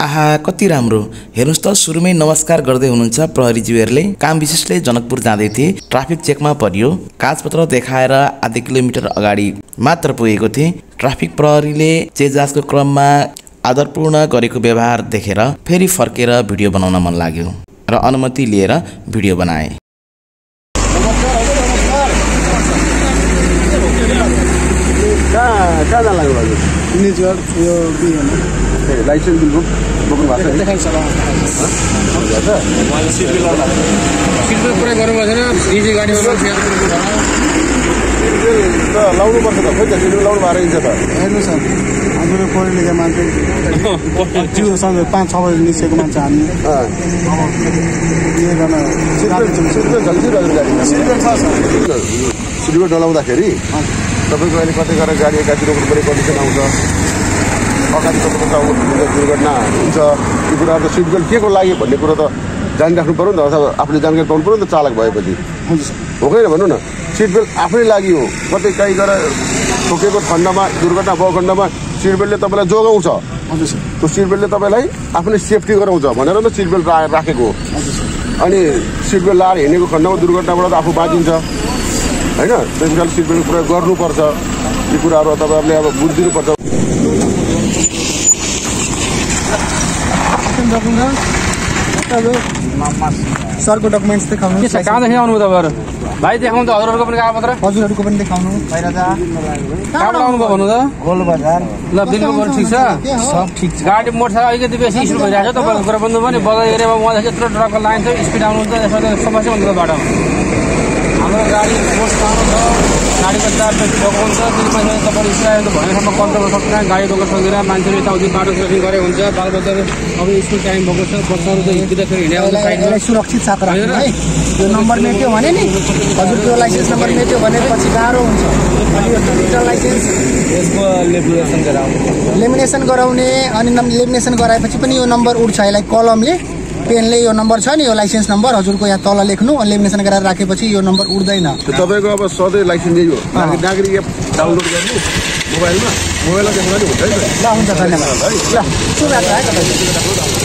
आहा कति राम्रो हेर्नुस् त सुरुमै नमस्कार गर्दै हुनुहुन्छ प्रहरीज्यूहरूले। काम विशेषले जनकपुर जाँदै थिए, ट्राफिक चेकमा परियो। कागजपत्र देखाएर आधा किलोमिटर अगाडि मात्र पुगेको थिए। ट्राफिक प्रहरीले चेकजाँचको क्रममा आदरपूर्ण गरेको व्यवहार देखेर फेरि फर्केर भिडियो बनाउन मन लाग्यो र अनुमति लिएर भिडियो बनाए। लाइसेन्स बिल बोक्नु भएको छ देखाइ सला सिट पुरै गर्नु भएन डीजे गाडीमा त लाउनु पर्छ त खोइ त सिट लाउनु भएर हुन्छ त हेर्नु सर हाम्रो पढे लेखेको मान्छे जिउ सँग 5-6 बजे निस्केको मान्छे हामी के गर्न सिट जल्दी गाडी सिट नलाउँदाखेरि तपाईको अहिले कतै गरेर गाडी एकातिर रोक्नु पर्ने कन्डिसन आउँछ। अगाडि तपाईँको दुर्घटना हुन्छ। यो कुराहरू त सिट बेल्ट के को लागि भन्ने कुरो त जानिराख्नु पर्यो नि त, अथवा आफूले जानकारी पाउनु पर्यो नि त चालक भएपछि। हो कि भन्नु न, सिट बेल्ट आफ्नै लागि हो। कतै काहीँ गएर ठोकेको खण्डमा दुर्घटना भएको खण्डमा सिट बेल्टले तपाईँलाई जोगाउँछ। त्यो सिट बेल्टले तपाईँलाई आफ्नै सेफ्टी गराउँछ भनेर त सिट बेल्ट राखेको हो। अनि सिट बेल्ट लाएर हिँडेको खण्डमा दुर्घटनाबाट त आफू बाँचिन्छ होइन। त्यस कारण सिट बेल्ट प्रयोग गर्नुपर्छ। यी कुराहरू तपाईँहरूले अब बुझिदिनुपर्छ। सरको डकुमेन्ट्स देखाउनु के छ, कहाँदेखि आउनु तपाईँहरू? भाइ देखाउनु त हजुरहरूको पनि कागजपत्र, हजुरहरूको पनि देखाउनु। बाहिर जा कहाँबाट आउनुभयो भन्नु त? गोल बजार। ल बिलको गर्नु ठिक छ, सब ठिक छ। गाडी मोटरसाइकल अलिकति बेसी स्पिड भइरहेको छ तपाईँको कुरा बुझ्नु पनि। बजार एरियामा उहाँ यत्रो ट्रकको लाइन छ, स्पिड आउनुहुन्छ, समस्या हुन्छ बाटोमा। हाम्रो गाडी मोस्ट आउनु छ, गाडीको चार्ज बोकाउँछ। त्यसपछि तपाईँले स्ट्यान्ड भनेसम्म कन्ट्रोल गर्न सक्दैन, गाडी रोक्न सक्दैन। मान्छेले यताउति बाटो क्रसिङ गरेको हुन्छ। बालबच्चाहरू अब स्कुल टाइम भएको छ, बच्चाहरू त बित्दाखेरि हिँडेको साइडमा सुरक्षित साथ राख्नु है। यो नम्बर मेट्यो भने नि हजुरको लाइसेन्स नम्बर मेट्यो भने पछि गाह्रो हुन्छ। अनि यो डिजिटल लाइसेन्स यसको लेमिनेसन गराउने, अनि लेमिनेसन गराएपछि पनि यो नम्बर उठ्छ। यसलाई कलमले पेनले यो नम्बर छ नि, यो लाइसेन्स नम्बर हजुरको यहाँ तल लेख्नु, अनि लेमिनेसन गरेर राखेपछि यो नम्बर उठ्दैन। तपाईँको अब सधैँ लाइसेन्स यही हो, नागरिक एप डाउनलोड गर्नु मोबाइलमा, मोबाइलमा देख्दा नि हुन्छ है। ल हुन्छ, धन्यवाद है। ल शुभ यात्रा है।